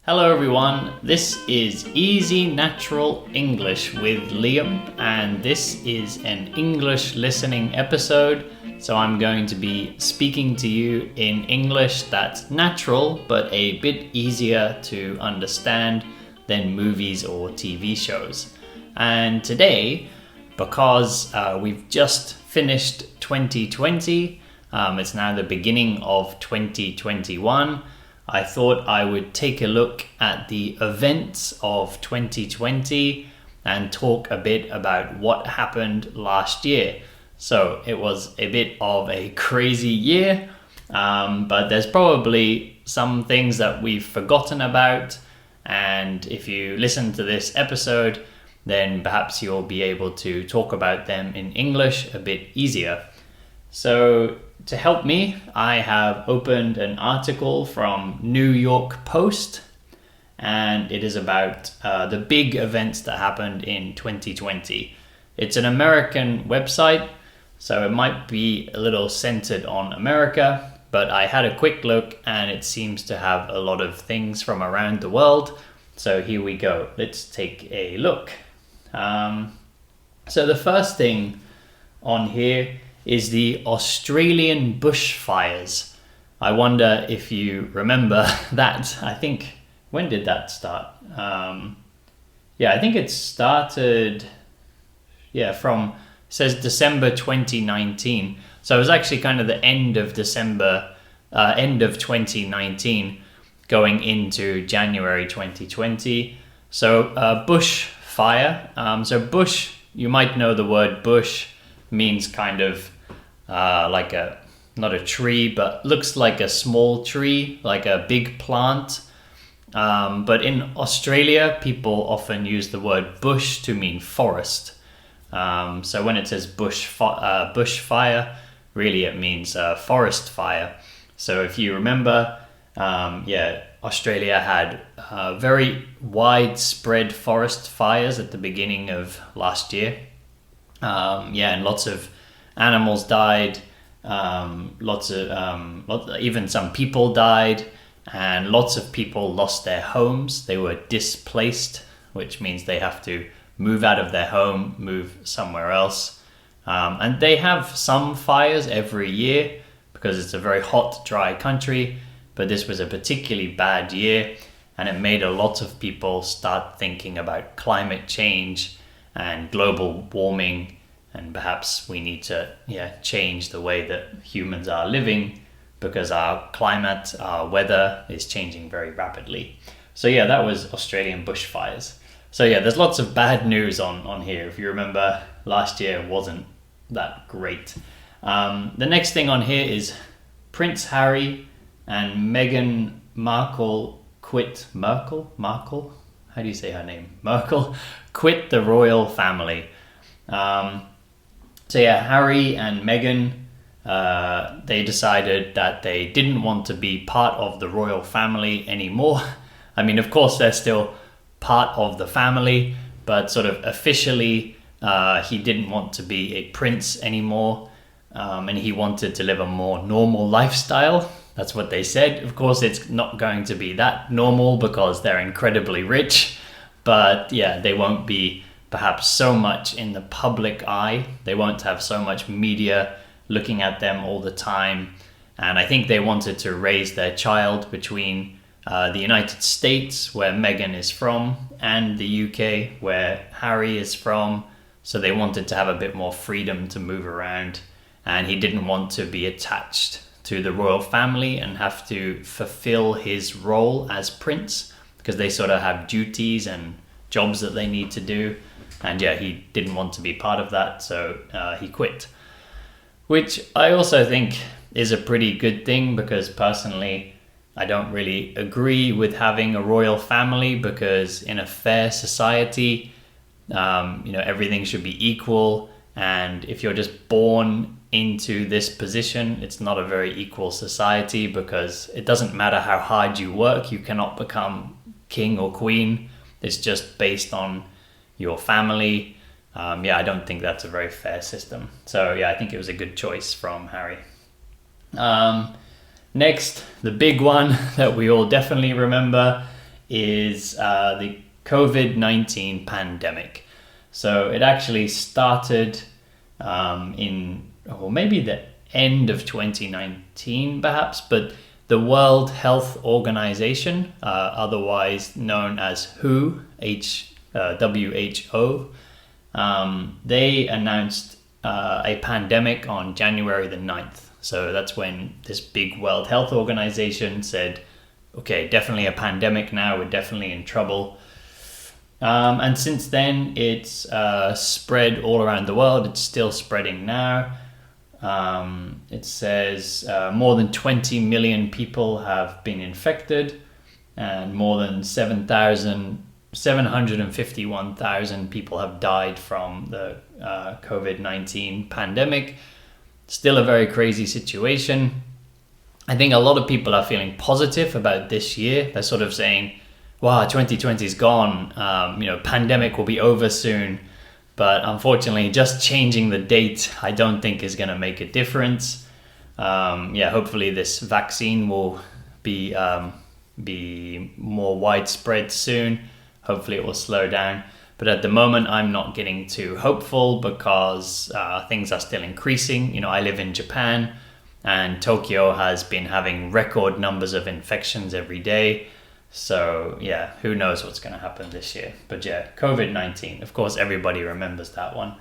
Hello everyone, this is Easy Natural English with Liam, and this is an English listening episode. So I'm going to be speaking to you in English that's natural, but a bit easier to understand than movies or TV shows. And today, because we've just finished 2020, it's now the beginning of 2021, I thought I would take a look at the events of 2020 and talk a bit about what happened last year. So it was a bit of a crazy year, but there's probably some things that we've forgotten about. And if you listen to this episode, then perhaps you'll be able to talk about them in English a bit easier. So to help me, I have opened an article from New York Post, and it is about the big events that happened in 2020. It's an American website, so it might be a little centered on America, but I had a quick look and it seems to have a lot of things from around the world. So here we go. Let's take a look. So the first thing on here is the Australian bushfires. I wonder if you remember that. I think, when did that start? I think it started, it says December 2019. So it was actually kind of the end of December, end of 2019, going into January 2020. So bushfire. So bush, you might know the word bush means kind of like not a tree, but looks like a small tree, like a big plant. But in Australia, people often use the word bush to mean forest. So when it says bushfire, really it means forest fire. So if you remember, Australia had very widespread forest fires at the beginning of last year. And lots of animals died, even some people died, and lots of people lost their homes. They were displaced, which means they have to move out of their home, move somewhere else. And they have some fires every year because it's a very hot, dry country, but this was a particularly bad year, and it made a lot of people start thinking about climate change and global warming, and perhaps we need to change the way that humans are living because our climate, our weather is changing very rapidly. So that was Australian bushfires. So there's lots of bad news on here. If you remember, last year wasn't that great. The next thing on here is Prince Harry and Meghan Markle quit. Markle? How do you say her name? Markle quit the royal family. Harry and Meghan, they decided that they didn't want to be part of the royal family anymore. I mean, of course, they're still part of the family, but sort of officially, he didn't want to be a prince anymore, and he wanted to live a more normal lifestyle. That's what they said. Of course, it's not going to be that normal because they're incredibly rich, but they won't be perhaps so much in the public eye. They won't have so much media looking at them all the time. And I think they wanted to raise their child between the United States, where Meghan is from, and the UK, where Harry is from. So they wanted to have a bit more freedom to move around. And he didn't want to be attached to the royal family and have to fulfill his role as prince, because they sort of have duties and jobs that they need to do. And he didn't want to be part of that, so he quit. Which I also think is a pretty good thing, because personally, I don't really agree with having a royal family, because in a fair society, everything should be equal. And if you're just born into this position, it's not a very equal society, because it doesn't matter how hard you work, you cannot become king or queen. It's just based on your family. I don't think that's a very fair system. So I think it was a good choice from Harry. Next, the big one that we all definitely remember is the COVID-19 pandemic. So it actually started maybe the end of 2019 perhaps, but the World Health Organization, otherwise known as WHO, WHO, they announced a pandemic on January the 9th. So that's when this big World Health Organization said, okay, definitely a pandemic now, we're definitely in trouble. And since then, it's spread all around the world. It's still spreading now. It says more than 20 million people have been infected, and more than 751,000 people have died from the COVID-19 pandemic. Still a very crazy situation. I think a lot of people are feeling positive about this year. They're sort of saying, wow, 2020 is gone. Pandemic will be over soon. But unfortunately, just changing the date, I don't think is going to make a difference. Hopefully this vaccine will be more widespread soon. Hopefully it will slow down. But at the moment, I'm not getting too hopeful because things are still increasing. I live in Japan, and Tokyo has been having record numbers of infections every day. So yeah, who knows what's going to happen this year. But yeah, COVID-19, of course, everybody remembers that one.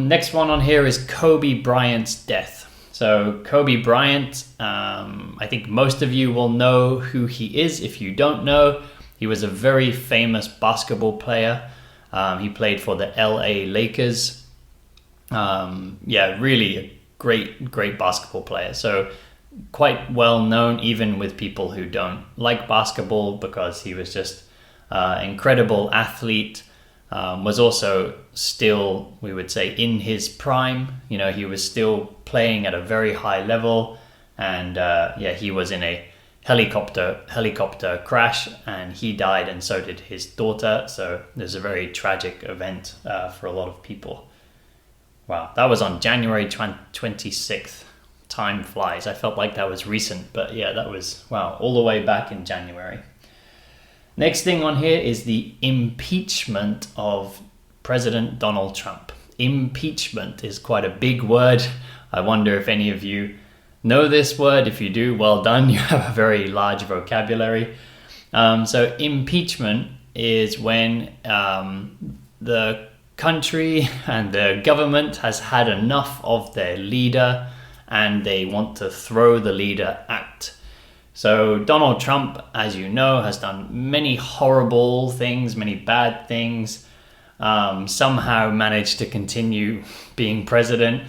Next one on here is Kobe Bryant's death. So Kobe Bryant, I think most of you will know who he is. If you don't know, he was a very famous basketball player. He played for the LA Lakers. Really a great basketball player. So quite well known even with people who don't like basketball, because he was just incredible athlete. Was also still, we would say, in his prime. He was still playing at a very high level, and he was in a helicopter crash, and he died, and so did his daughter. So there's a very tragic event for a lot of people. Wow, that was on January 26th. Time flies. I felt like that was recent, but yeah, that was, wow, all the way back in January. Next thing on here is the impeachment of President Donald Trump. Impeachment is quite a big word. I wonder if any of you know this word. If you do, well done. You have a very large vocabulary. So impeachment is when the country and the government has had enough of their leader and they want to throw the leader out. So Donald Trump, as you know, has done many horrible things, many bad things, somehow managed to continue being president.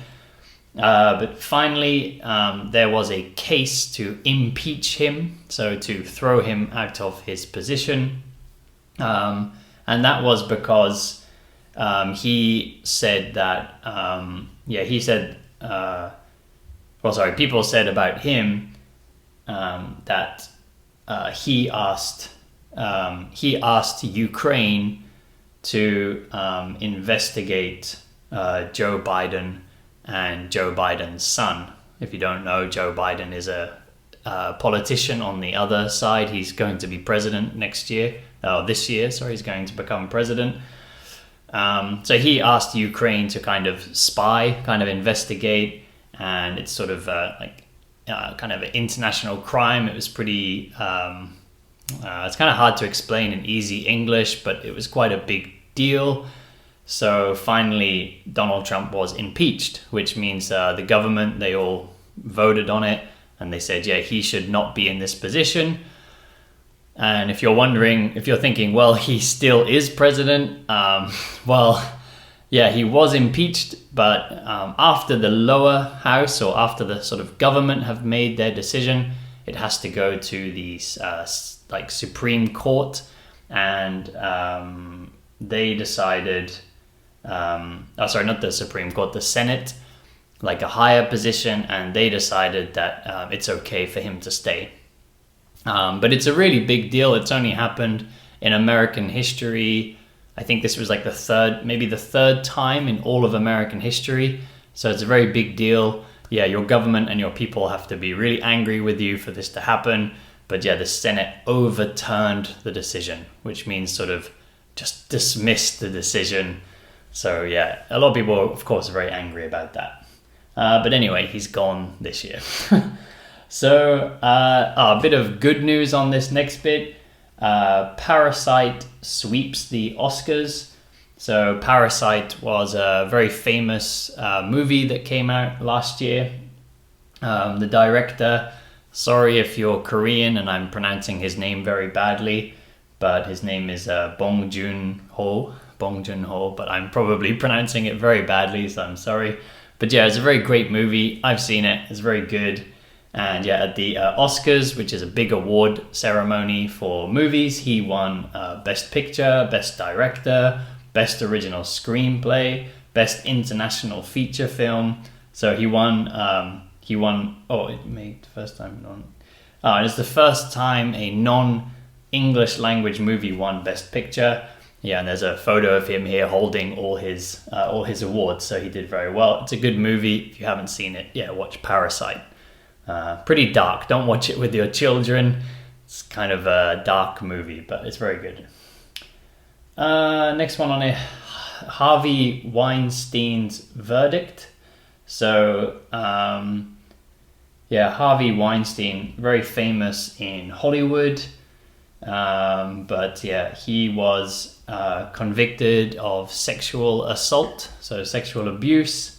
But finally, there was a case to impeach him, so to throw him out of his position. And that was because he said that, people said about him that he asked Ukraine to investigate Joe Biden and Joe Biden's son. If you don't know, Joe Biden is a politician on the other side. He's going to be president this year. He's going to become president. So he asked Ukraine to kind of spy, kind of investigate, and it's sort of kind of an international crime. It was pretty, it's kind of hard to explain in easy English, but it was quite a big deal. So finally, Donald Trump was impeached, which means the government, they all voted on it, and they said, yeah, he should not be in this position. And if you're wondering, if you're thinking, well, he still is president, he was impeached, but after the lower house, or after the sort of government have made their decision, it has to go to the Supreme Court, and they decided, not the Supreme Court, the Senate, like a higher position, and they decided that it's okay for him to stay. But it's a really big deal. It's only happened in American history. I think this was like the third time in all of American history. So it's a very big deal. Yeah, your government and your people have to be really angry with you for this to happen. But yeah, the Senate overturned the decision, which means sort of just dismissed the decision. So yeah, a lot of people are, of course, very angry about that. But anyway, he's gone this year. So a bit of good news on this next bit. Parasite sweeps the Oscars. So Parasite was a very famous movie that came out last year. The director, sorry if you're Korean and I'm pronouncing his name very badly, but his name is Bong Joon-ho, but I'm probably pronouncing it very badly, so I'm sorry. But yeah, it's a very great movie. I've seen it. It's very good. And yeah, at the Oscars, which is a big award ceremony for movies, he won Best Picture, Best Director, Best Original Screenplay, Best International Feature Film. So he won. Oh, it made the first time it's the first time a non-English language movie won Best Picture. Yeah, and there's a photo of him here holding all his awards. So he did very well. It's a good movie. If you haven't seen it, yeah, watch Parasite. Pretty dark. Don't watch it with your children. It's kind of a dark movie, but it's very good. Next one on here, Harvey Weinstein's verdict. So, Harvey Weinstein, very famous in Hollywood. But yeah, he was convicted of sexual assault, so sexual abuse.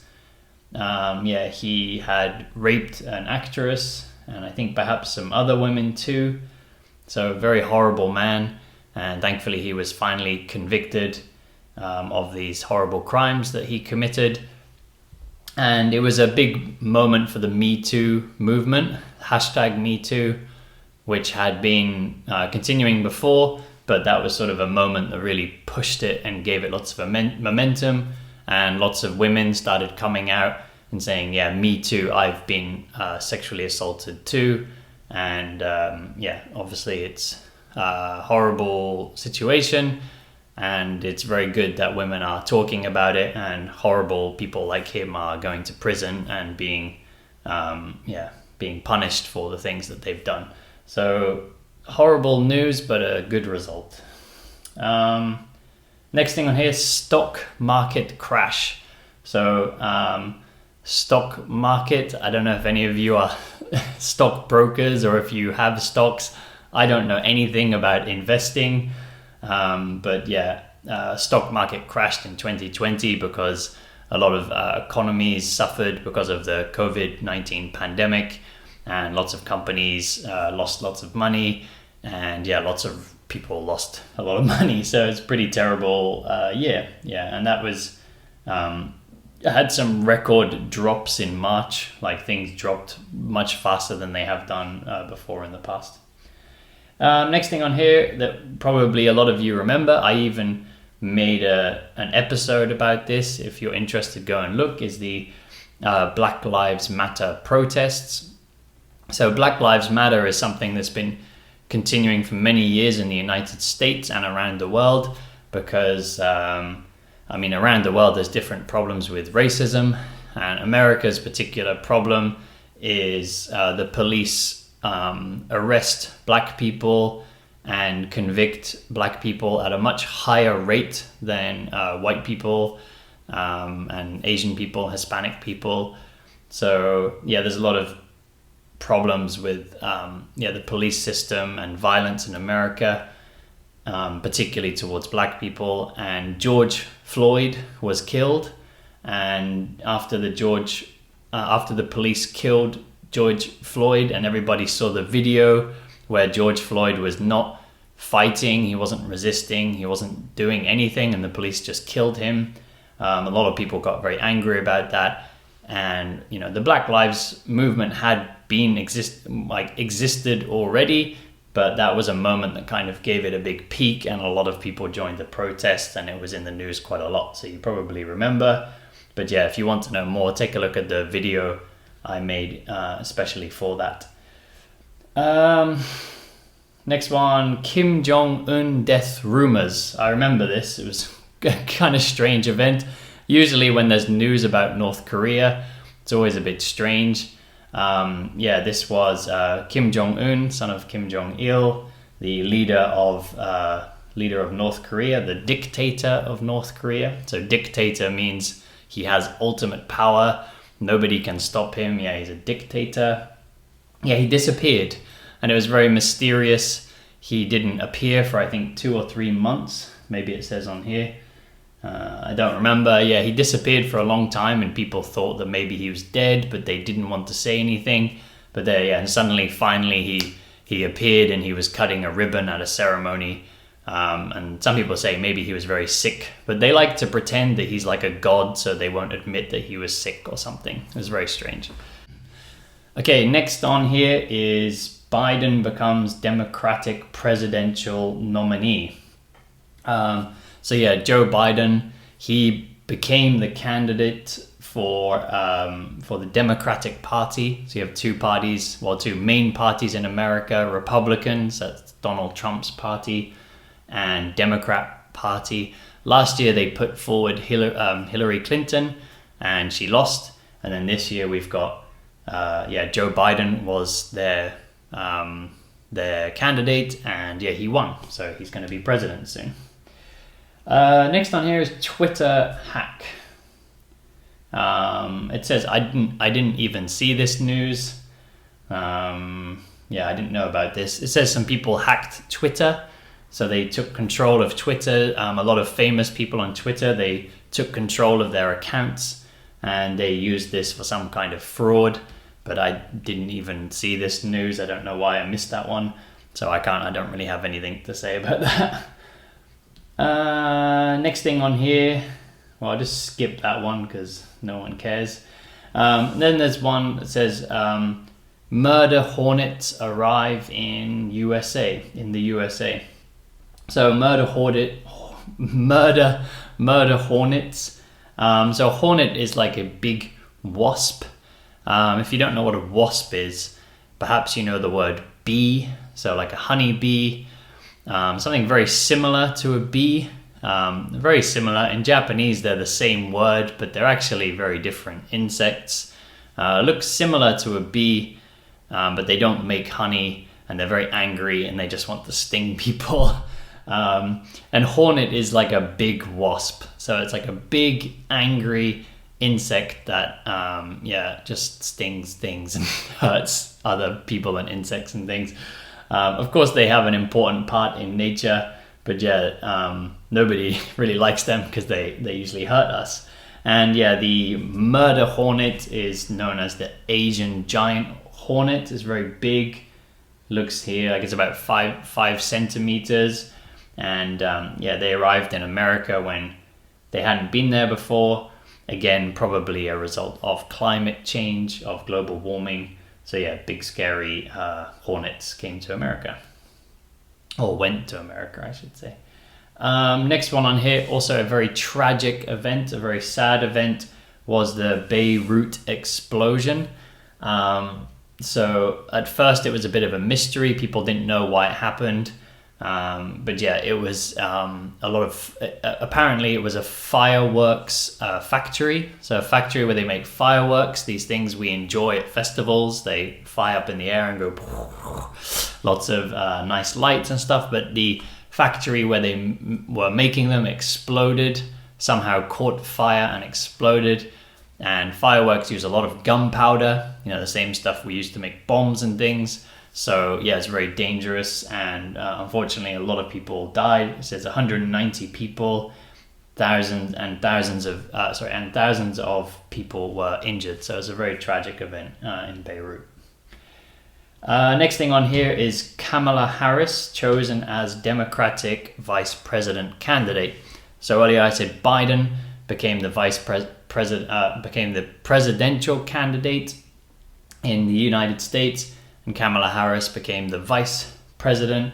He had raped an actress and I think perhaps some other women too. So very horrible man, and thankfully he was finally convicted of these horrible crimes that he committed. And it was a big moment for the Me Too movement, #MeToo, which had been continuing before, but that was sort of a moment that really pushed it and gave it lots of momentum. And lots of women started coming out and saying, yeah, me too, I've been sexually assaulted too. And obviously it's a horrible situation. And it's very good that women are talking about it, and horrible people like him are going to prison and being punished for the things that they've done. So horrible news, but a good result. Next thing on here, stock market crash. So stock market, I don't know if any of you are stock brokers or if you have stocks. I don't know anything about investing. Stock market crashed in 2020 because a lot of economies suffered because of the COVID-19 pandemic, and lots of companies lost lots of money, and lots of people lost a lot of money. So it's pretty terrible and that was had some record drops in March. Like, things dropped much faster than they have done before in the past. Next thing on here that probably a lot of you remember, I even made an episode about this. If you're interested, go and look, is the Black Lives Matter protests. So Black Lives Matter is something that's been continuing for many years in the United States and around the world, because around the world there's different problems with racism, and America's particular problem is the police arrest black people and convict black people at a much higher rate than white people and Asian people, Hispanic people. So there's a lot of problems with the police system and violence in America, particularly towards black people. And George Floyd was killed, and after the police killed George Floyd, and everybody saw the video where George Floyd was not fighting, he wasn't resisting, he wasn't doing anything, and the police just killed him. A lot of people got very angry about that. And the Black Lives movement had been existed already, but that was a moment that kind of gave it a big peak, and a lot of people joined the protests, and it was in the news quite a lot, so you probably remember. But if you want to know more, take a look at the video I made especially for that. Next one, Kim Jong-un death rumors. I remember this. It was a kind of strange event. Usually when there's news about North Korea, it's always a bit strange. This was Kim Jong-un, son of Kim Jong-il, the leader of North Korea, the dictator of North Korea. So dictator means he has ultimate power. Nobody can stop him. Yeah, he's a dictator. Yeah, he disappeared, and it was very mysterious. He didn't appear for, I think, 2 or 3 months. Maybe it says on here. I don't remember. Yeah, he disappeared for a long time, and people thought that maybe he was dead, but they didn't want to say anything. But and suddenly, finally, he appeared, and he was cutting a ribbon at a ceremony. And some people say maybe he was very sick, but they like to pretend that he's like a god, so they won't admit that he was sick or something. It was very strange. Okay, next on here is Biden becomes Democratic presidential nominee. Joe Biden, he became the candidate for the Democratic Party. So you have two main parties in America: Republicans, that's Donald Trump's party, and Democrat Party. Last year they put forward Hillary Clinton, and she lost. And then this year we've got Joe Biden was their candidate, and he won. So he's going to be president soon. Next on here is Twitter hack. It says I didn't even see this news. I didn't know about this. It says some people hacked Twitter. So they took control of Twitter. A lot of famous people on Twitter, they took control of their accounts, and they used this for some kind of fraud. But I didn't even see this news. I don't know why I missed that one. So I don't really have anything to say about that. Next thing on here, well, I'll just skip that one because no one cares. Then there's one that says murder hornets arrive in the USA. So murder hornets. So a hornet is like a big wasp. If you don't know what a wasp is, perhaps you know the word bee. So like a honey bee, something very similar to a bee. Very similar. In Japanese, they're the same word, but they're actually very different insects. Look similar to a bee, but they don't make honey, and they're very angry, and they just want to sting people. And hornet is like a big wasp. So it's like a big, angry insect that, just stings things and hurts other people and insects and things. Of course, they have an important part in nature, but nobody really likes them because they usually hurt us. And the murder hornet is known as the Asian giant hornet. It's very big. Looks here like it's about 5 centimeters. And they arrived in America when they hadn't been there before. Again, probably a result of climate change, of global warming. So big scary hornets came to America. Or went to America, I should say. Next one on here, also a very tragic event, a very sad event, was the Beirut explosion. So at first it was a bit of a mystery. People didn't know why it happened. It was apparently it was a fireworks factory. So a factory where they make fireworks, these things we enjoy at festivals. They fly up in the air and go lots of nice lights and stuff. But the factory where they were making them exploded, somehow caught fire and exploded. And fireworks use a lot of gunpowder, the same stuff we use to make bombs and things. So it's very dangerous, and unfortunately a lot of people died. It says 190 people, thousands of people were injured. So it's a very tragic event in Beirut. Next thing on here is Kamala Harris chosen as Democratic vice president candidate. So earlier I said Biden became the presidential candidate in the United States. And Kamala Harris became the vice president,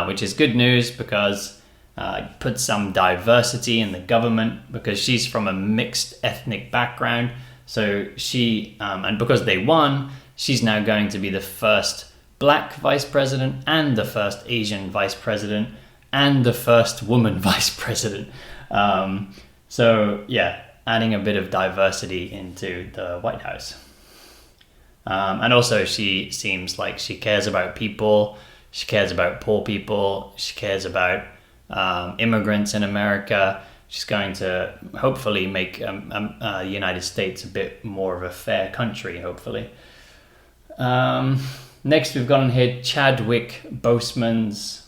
which is good news because it puts some diversity in the government, because she's from a mixed ethnic background. So she, and because they won, she's now going to be the first black vice president and the first Asian vice president and the first woman vice president. Adding a bit of diversity into the White House. And also she seems like she cares about people. She cares about poor people. She cares about immigrants in America. She's going to hopefully make the United States a bit more of a fair country, hopefully. Next, we've got on here Chadwick Boseman's,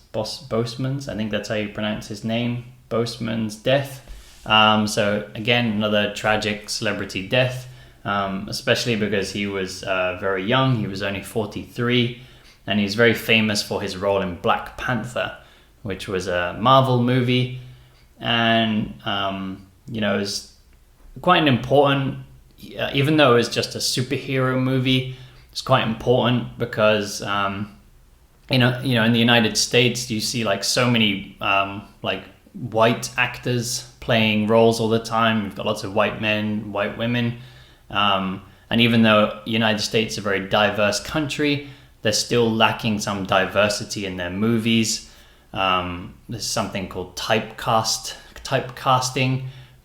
I think that's how you pronounce his name, Boseman's death. So again, another tragic celebrity death, especially because he was very young. He was only 43, and he's very famous for his role in Black Panther, which was a Marvel movie. And, it was quite an important, even though it was just a superhero movie, it's quite important because, in the United States, you see like so many like white actors playing roles all the time. You've got lots of white men, white women. And even though the United States is a very diverse country, they're still lacking some diversity in their movies. There's something called typecasting,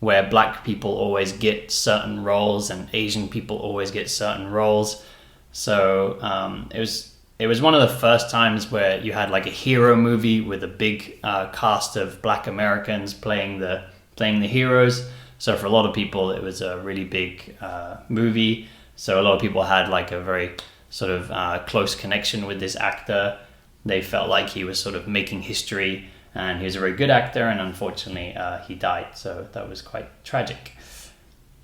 where black people always get certain roles and Asian people always get certain roles. So it was one of the first times where you had like a hero movie with a big cast of black Americans playing the heroes. So for a lot of people, it was a really big movie. So a lot of people had like a very sort of close connection with this actor. They felt like he was sort of making history, and he was a very good actor, and unfortunately he died. So that was quite tragic.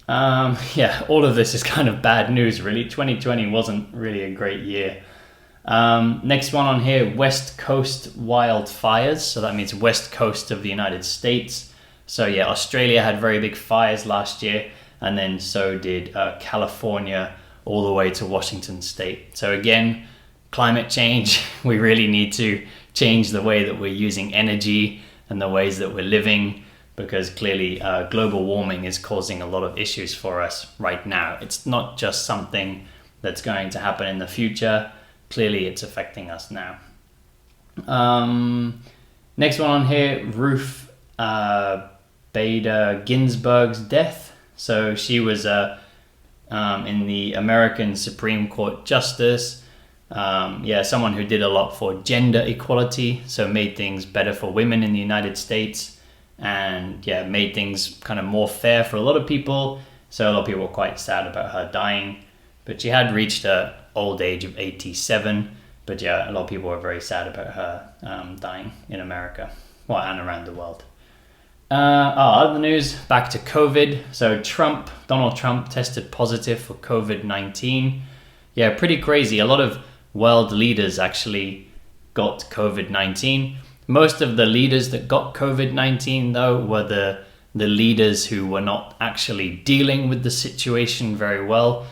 All of this is kind of bad news, really. 2020 wasn't really a great year. Next one on here, West Coast wildfires. So that means West Coast of the United States. So yeah, Australia had very big fires last year, and then so did California all the way to Washington State. So again, climate change, we really need to change the way that we're using energy and the ways that we're living, because clearly global warming is causing a lot of issues for us right now. It's not just something that's going to happen in the future. Clearly it's affecting us now. Next one on here, Ruth Bader Ginsburg's death. So she was in the American Supreme Court Justice. Someone who did a lot for gender equality, so made things better for women in the United States, and made things kind of more fair for a lot of people. So a lot of people were quite sad about her dying, but she had reached her old age of 87. But a lot of people were very sad about her dying in America, and around the world. Other news, back to COVID. So Donald Trump tested positive for COVID-19. Yeah, pretty crazy. A lot of world leaders actually got COVID-19. Most of the leaders that got COVID-19, though, were the leaders who were not actually dealing with the situation very well.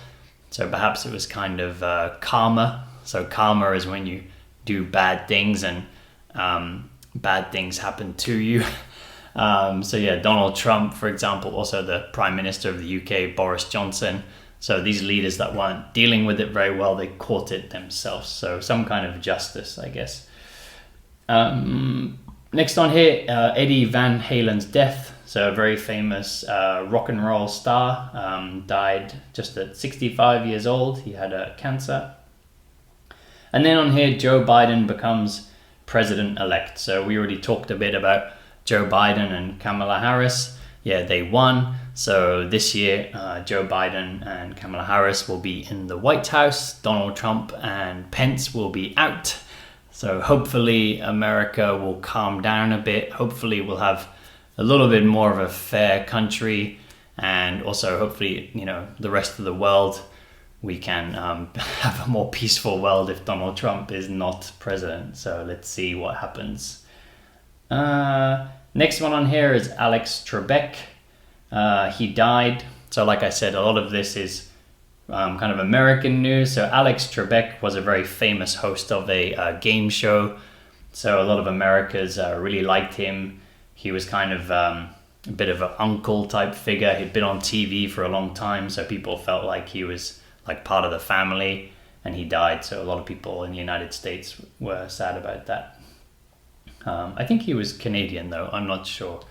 So perhaps it was kind of karma. So karma is when you do bad things and bad things happen to you. Donald Trump, for example, also the Prime Minister of the UK, Boris Johnson. So these leaders that weren't dealing with it very well, they caught it themselves. So some kind of justice, I guess. Next on here, Eddie Van Halen's death. So a very famous rock and roll star, died just at 65 years old. He had cancer. And then on here, Joe Biden becomes president-elect. So we already talked a bit about Joe Biden and Kamala Harris. Yeah, they won. So this year, Joe Biden and Kamala Harris will be in the White House. Donald Trump and Pence will be out. So hopefully America will calm down a bit. Hopefully we'll have a little bit more of a fair country. And also hopefully, the rest of the world, we can have a more peaceful world if Donald Trump is not president. So let's see what happens. Next one on here is Alex Trebek. He died. So like I said, a lot of this is kind of American news. So Alex Trebek was a very famous host of a game show. So a lot of Americans really liked him. He was kind of a bit of an uncle type figure. He'd been on TV for a long time, so people felt like he was like part of the family, and he died. So a lot of people in the United States were sad about that. I think he was Canadian though, I'm not sure.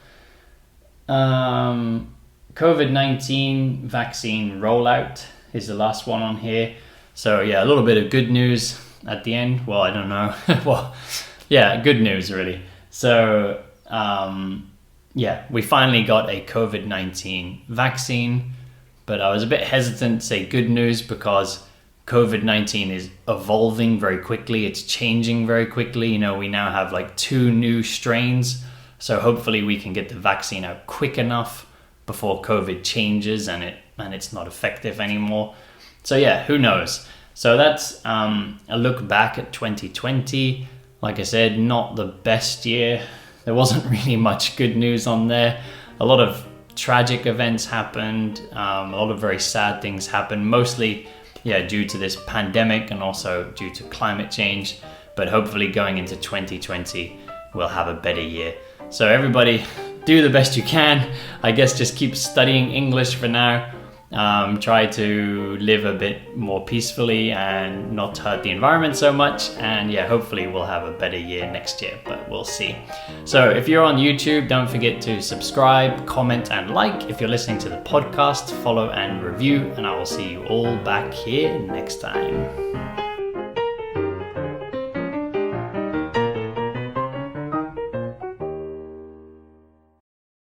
COVID-19 vaccine rollout is the last one on here. So yeah, a little bit of good news at the end. Well, I don't know. Well, yeah, good news really. So yeah, we finally got a COVID-19 vaccine, but I was a bit hesitant to say good news because COVID-19 is evolving very quickly. It's changing very quickly. You know, we now have like 2 new strains. So hopefully we can get the vaccine out quick enough before COVID changes and it's not effective anymore. So yeah, who knows? So that's a look back at 2020. Like I said, not the best year. There wasn't really much good news on there. A lot of tragic events happened. A lot of very sad things happened, mostly due to this pandemic and also due to climate change. But hopefully going into 2020, we'll have a better year. So everybody, do the best you can. I guess just keep studying English for now. Try to live a bit more peacefully and not hurt the environment so much. And yeah, hopefully we'll have a better year next year, but we'll see. So if you're on YouTube, don't forget to subscribe, comment, and like. If you're listening to the podcast, follow and review, and I will see you all back here next time.